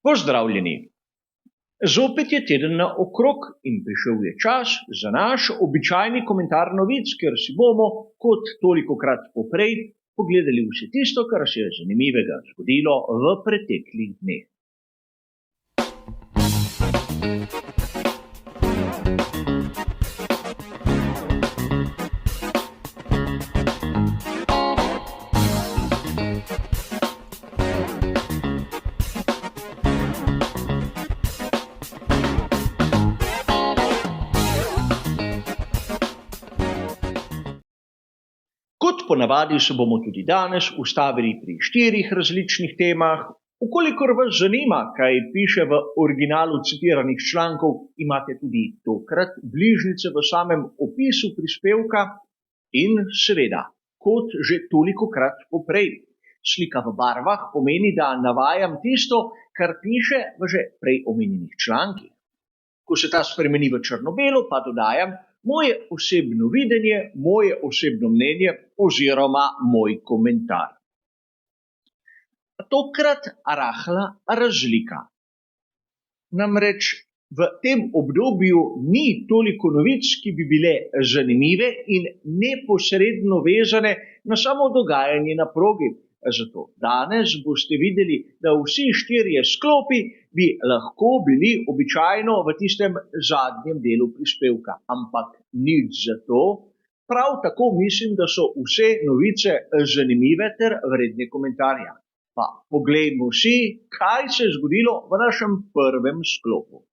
Pozdravljeni! Zopet je teden naokrog in prišel je čas za naš običajni komentar novic, kjer si bomo, kot tolikokrat poprej, pogledali vse tisto, kar se je zanimivega zgodilo v preteklih dneh. Kot ponavadi se bomo tudi danes ustavili pri 4 različnih temah. Vkolikor vas zanima, kaj piše v originalu citiranih člankov, imate tudi tokrat bližnjice v samem opisu prispevka in seveda, kot že tolikokrat poprej. Slika v barvah pomeni, da navajam tisto, kar piše v že prej omenjenih člankih. Ko se ta spremeni v črno-belo, pa dodajam moje osebno videnje, moje osebno mnenje oziroma moj komentar. Tokrat rahla razlika. Namreč v tem obdobju ni toliko novic, ki bi bile zanimive in neposredno vezane na samo dogajanje na progi. Zato danes boste videli, da vsi 4 sklopi bi lahko bili običajno v tistem zadnjem delu prispevka, ampak nič zato. Prav tako mislim, da so vse novice zanimive ter vredne komentarja. Pa poglejmo si, kaj se je zgodilo v našem prvem sklopu.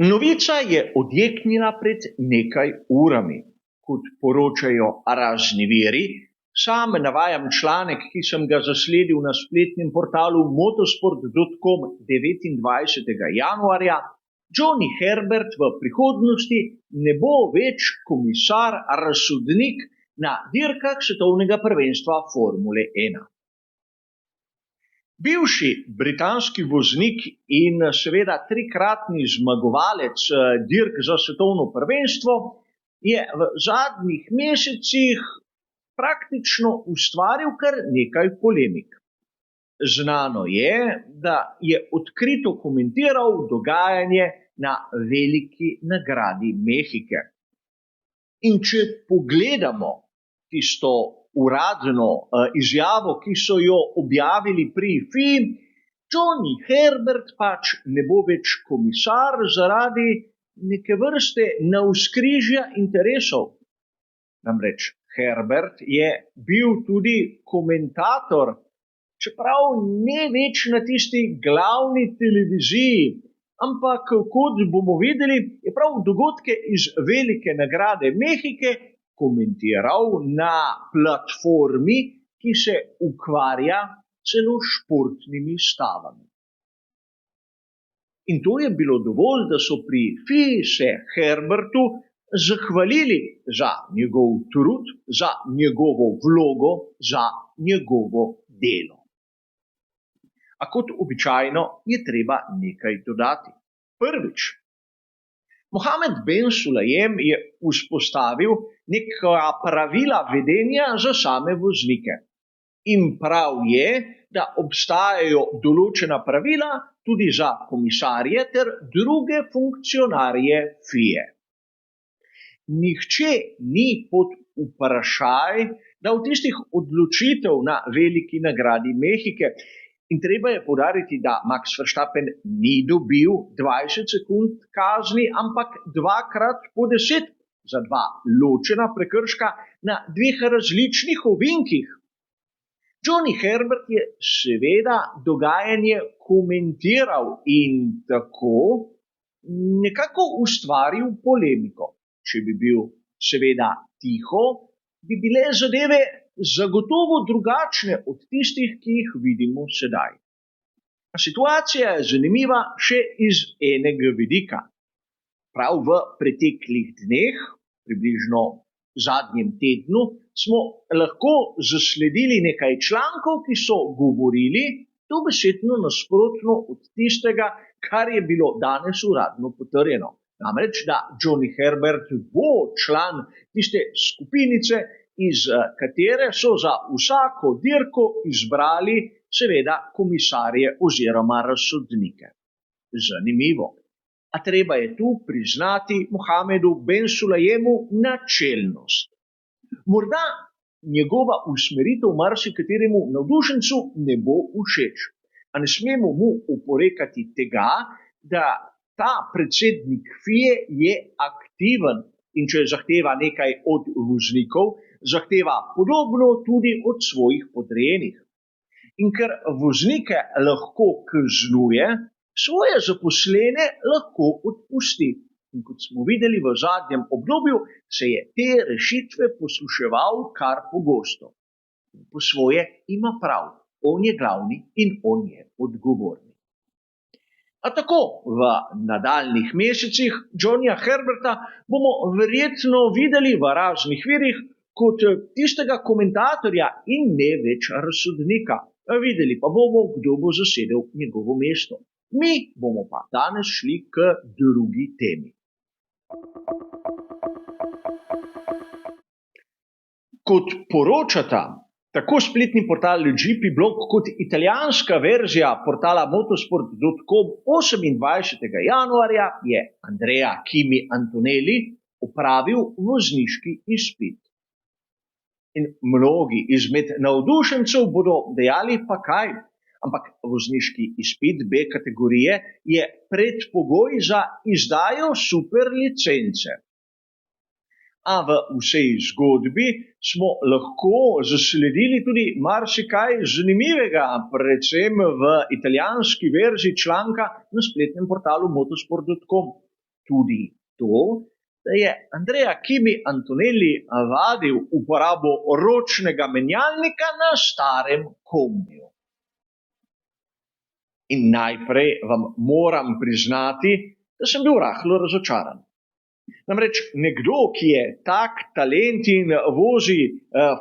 Novica je odjeknila pred nekaj urami. Kot poročajo razni viri, sam navajam članek, ki sem ga zasledil na spletnem portalu motosport.com 29. januarja, Johnny Herbert v prihodnosti ne bo več komisar, razsodnik na dirkah svetovnega prvenstva Formule 1. Bivši britanski voznik in seveda 3-kratni zmagovalec dirk za svetovno prvenstvo je v zadnjih mesecih praktično ustvaril kar nekaj polemik. Znano je, da je odkrito komentiral dogajanje na veliki nagradi Mehike. In če pogledamo tisto uradno izjavo, ki so jo objavili pri FIA, Johnny Herbert pač ne bo več komisar zaradi neke vrste navzkrižja interesov. Namreč Herbert je bil tudi komentator, čeprav ne več na tisti glavni televiziji, ampak kot bomo videli, je prav dogodke iz velike nagrade Mehike komentiral na platformi, ki se ukvarja celo s športnimi stavami. In to je bilo dovolj, da so pri FIA se Herbertu zahvalili za njegov trud, za njegovo vlogo, za njegovo delo. A kot običajno je treba nekaj dodati. Prvič, Mohamed Ben Sulayem je vzpostavil neka pravila vedenja za same voznike. In prav je, da obstajajo določena pravila tudi za komisarje ter druge funkcionarje FIA. Nihče ni pod vprašaj dal tistih odločitev na veliki nagradi Mehike. In treba je poudariti, da Max Verstappen ni dobil 20 sekund kazni, ampak 2x po 10 za 2 ločena prekrška na 2 različnih ovinkih. Johnny Herbert je seveda dogajanje komentiral in tako nekako ustvaril polemiko. Če bi bil seveda tiho, bi bile zadeve zagotovo drugačne od tistih, ki jih vidimo sedaj. Situacija je zanimiva še iz enega vidika. Prav v preteklih dneh, približno zadnjem tednu, smo lahko zasledili nekaj člankov, ki so govorili dobesedno nasprotno od tistega, kar je bilo danes uradno potrjeno. Namreč, da Johnny Herbert bo član tiste skupinice, iz katere so za vsako dirko izbrali seveda komisarje oziroma razsodnike. Zanimivo. A treba je tu priznati Mohamedu Ben Sulajemu načelnost. Morda njegova usmeritev marsikateremu navdušencu ne bo všeč, a ne smemo mu oporekati tega, da ta predsednik FIE je aktiven in če zahteva nekaj od voznikov, zahteva podobno tudi od svojih podrejenih. In ker voznike lahko kaznuje, svoje zaposlene lahko odpusti. In kot smo videli v zadnjem obdobju, se je te rešitve posluševal kar pogosto. Po svoje ima prav, on je glavni in on je odgovorni. A tako v nadaljnih mesecih Johnnyja Herberta bomo verjetno videli v raznih virih kot tistega komentatorja in ne več razsodnika. Videli pa bomo, kdo bo zasedel njegovo mesto. Mi bomo pa danes šli k drugi temi. Kot poročata tako spletni portal GP Blog kot italijanska verzija portala motorsport.com 28. januarja je Andrea Kimi Antonelli opravil vozniški izpit. In mnogi izmed navdušencev bodo dejali pa kaj, ampak vozniški izpit B kategorije je predpogoj za izdajo superlicence. A v vsej zgodbi smo lahko zasledili tudi marsikaj zanimivega, predvsem v italijanski verziji članka na spletnem portalu motorsport.com. Tudi to, da je Andrea Kimi Antonelli vadil uporabo ročnega menjalnika na starem kombiju. In najprej vam moram priznati, da sem bil rahlo razočaran. Namreč nekdo, ki je tak talent in vozi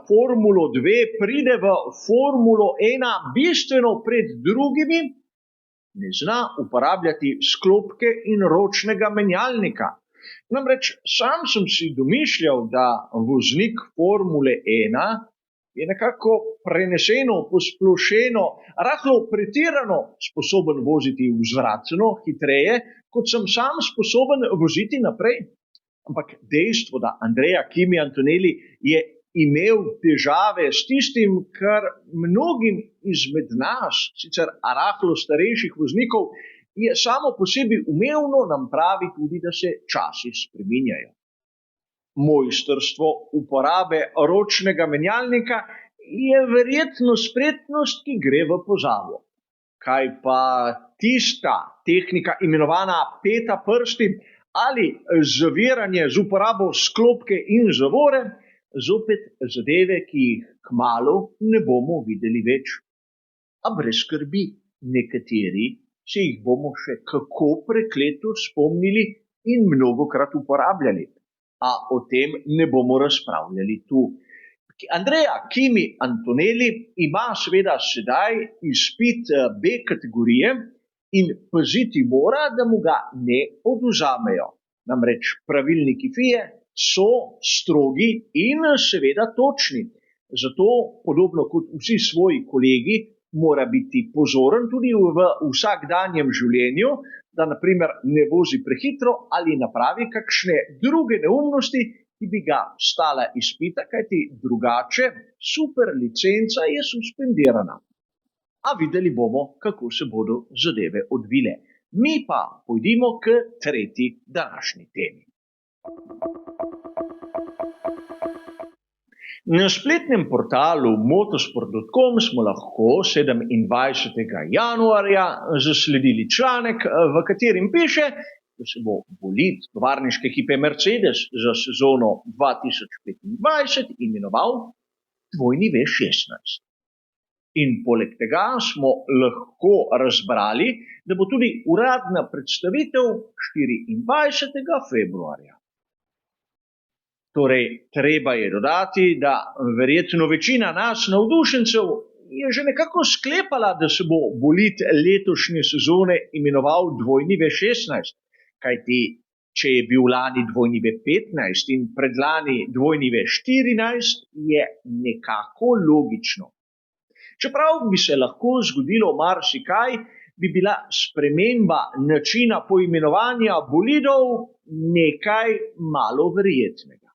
Formulo 2, pride v Formulo 1 bistveno pred drugimi, ne zna uporabljati sklopke in ročnega menjalnika. Namreč sam sem si domišljal, da voznik Formule 1 je nekako preneseno, posplošeno, rahlo pretirano sposoben voziti vzvratno, hitreje, kot sem sam sposoben voziti naprej. Ampak dejstvo, da Andrea Kimi Antonelli je imel težave s tistim, kar mnogim izmed nas, sicer rahlo starejših voznikov, je samo po sebi umevno, nam pravi tudi, da se časi spreminjajo. Mojstrstvo uporabe ročnega menjalnika je verjetno spretnost, ki gre v pozabo. Kaj pa tista tehnika imenovana peta prsti ali zaviranje z uporabo sklopke in zavore, zopet zadeve, ki jih kmalu ne bomo videli več. A brez skrbi, nekateri se jih bomo še kako prekleto spomnili in mnogokrat uporabljali. A o tem ne bomo razpravljali tu. Andrea Kimi Antonelli ima seveda sedaj izpit B kategorije in paziti mora, da mu ga ne odvzamejo. Namreč pravilniki FIE so strogi in seveda točni. Zato, podobno kot vsi svoji kolegi, mora biti pozoren tudi v vsakdanjem življenju, da naprimer ne vozi prehitro ali napravi kakšne druge neumnosti, ki bi ga stala izpita, kajti drugače super licenca je suspendirana. A videli bomo, kako se bodo zadeve odvile. Mi pa pojdimo k tretji današnji temi. Na spletnem portalu motorsport.com smo lahko 27. januarja zasledili članek, v katerem piše, da se bo bolid tovarniške ekipe Mercedes za sezono 2025 imenoval dvojni V16. In poleg tega smo lahko razbrali, da bo tudi uradna predstavitev 24. februarja. Torej, treba je dodati, da verjetno večina nas navdušencev je že nekako sklepala, da se bo bolid letošnje sezone imenoval dvojni V16, kajti Če je bil lani dvojni V15 in predlani dvojni V14, je nekako logično. Čeprav bi se lahko zgodilo marsikaj, bi bila sprememba načina poimenovanja bolidov nekaj malo verjetnega.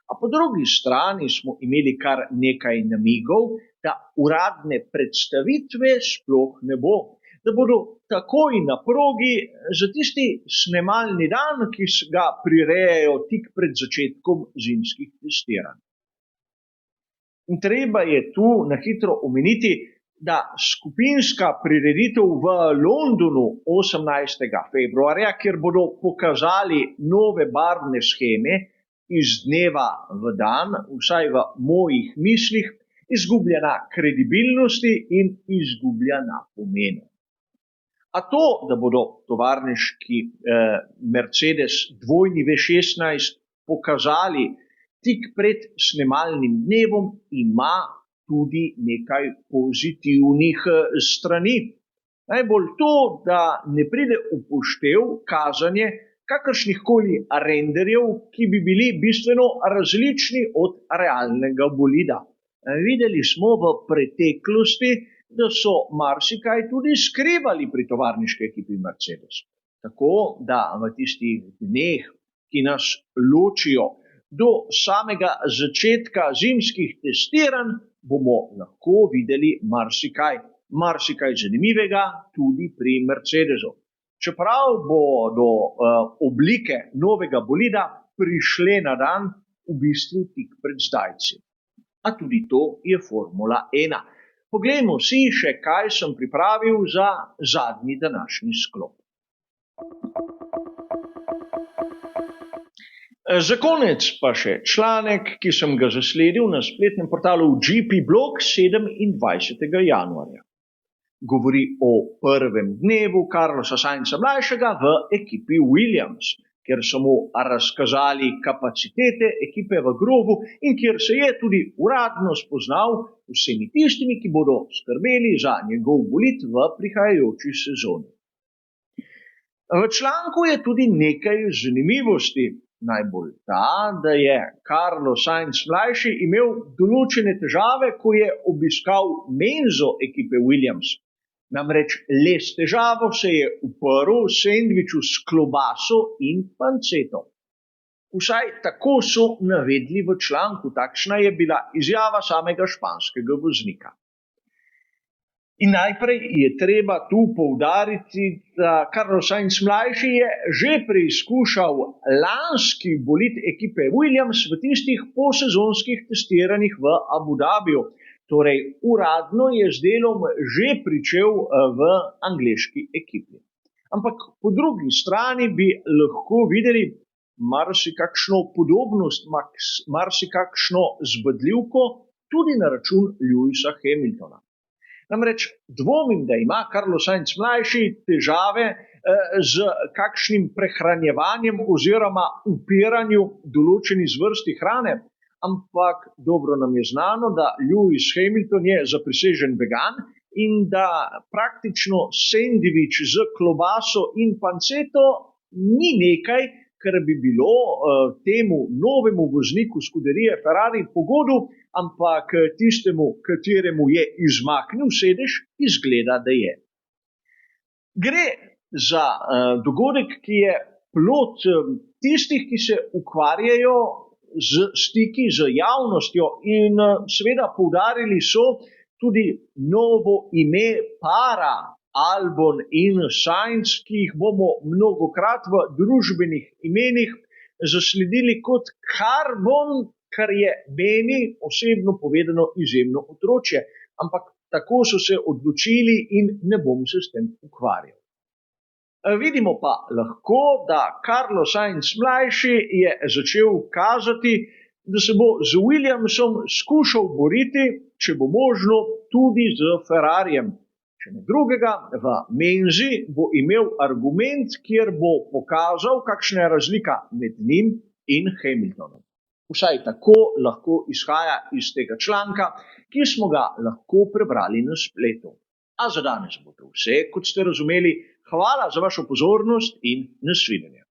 A po drugi strani smo imeli kar nekaj namigov, da uradne predstavitve sploh ne bo, da bodo takoj na progi za tisti snemalni dan, ki ga prirejajo tik pred začetkom zimskih testiranj. In treba je tu na hitro omeniti, da skupinska prireditev v Londonu 18. februarja, kjer bodo pokazali nove barvne sheme iz dneva v dan, vsaj v mojih mislih, izgublja na kredibilnosti in izgublja na pomenu. A to, da bodo tovarniški Mercedes dvojni V16 pokazali tik pred snemalnim dnevom, ima tudi nekaj pozitivnih strani. Najbolj to, da ne pride upoštev kazanje kakršnihkoli renderjev, ki bi bili bistveno različni od realnega bolida. Videli smo v preteklosti, da so marsikaj tudi skrivali pri tovarniški ekipi Mercedes. Tako da v tistih dneh, ki nas ločijo do samega začetka zimskih testiranj, bomo lahko videli marsikaj zanimivega tudi pri Mercedesu. Čeprav bodo oblike novega bolida prišle na dan v bistvu tik pred zdajci. A tudi to je Formula 1. Poglejmo si še, kaj sem pripravil za zadnji današnji sklop. Za konec pa še članek, ki sem ga zasledil na spletnem portalu GP Blog 27. januarja. Govori o prvem dnevu Carlosa Sainza mlajšega v ekipi Williams, kjer so mu razkazali kapacitete ekipe v grobu in kjer se je tudi uradno spoznal vsemi tistimi, ki bodo skrbeli za njegov bolid v prihajajoči sezoni. V članku je tudi nekaj zanimivosti. Najbolj ta, da je Carlos Sainz mlajši imel določene težave, ko je obiskal menzo ekipe Williams. Namreč le s težavo se je uprl sendviču s klobaso in panceto. Vsaj tako so navedli v članku, takšna je bila izjava samega španskega voznika. In najprej je treba tu poudariti, da Carlos Sainz mlajši je že preizkušal lanski bolid ekipe Williams v tistih posezonskih testiranjih v Abu Dhabiju. Torej, uradno je z delom že pričel v angleški ekipi. Ampak po drugi strani bi lahko videli marsikakšno podobnost, marsikakšno zbadljivko tudi na račun Lewisa Hamiltona. Namreč dvomim, da ima Carlos Sainz mlajši težave z kakšnim prehranjevanjem oziroma upiranju določeni zvrsti hrane, ampak dobro nam je znano, da Lewis Hamilton je zaprisežen vegan in da praktično sendvič z klobaso in panceto ni nekaj, kar bi bilo temu novemu vozniku skuderije Ferrari pogodu, ampak tistemu, kateremu je izmaknil sedež, izgleda, da je. Gre za dogodek, ki je plod tistih, ki se ukvarjajo z stiki z javnostjo in seveda poudarili so tudi novo ime para Albon in Sainz, ki jih bomo mnogokrat v družbenih imenih zasledili kot karbon, kar je meni osebno povedano izjemno otročje. Ampak tako so se odločili in ne bom se s tem ukvarjal. Vidimo pa lahko, da Carlos Sainz mlajši je začel kazati, da se bo z Williamsom skušal boriti, če bo možno, tudi z Ferrarijem. Če ne drugega, v menzi bo imel argument, kjer bo pokazal, kakšna je razlika med njim in Hamiltonom. Vsaj tako lahko izhaja iz tega članka, ki smo ga lahko prebrali na spletu. A za danes bo to vse, kot ste razumeli. Hvala za vašo pozornost in nasvidenje.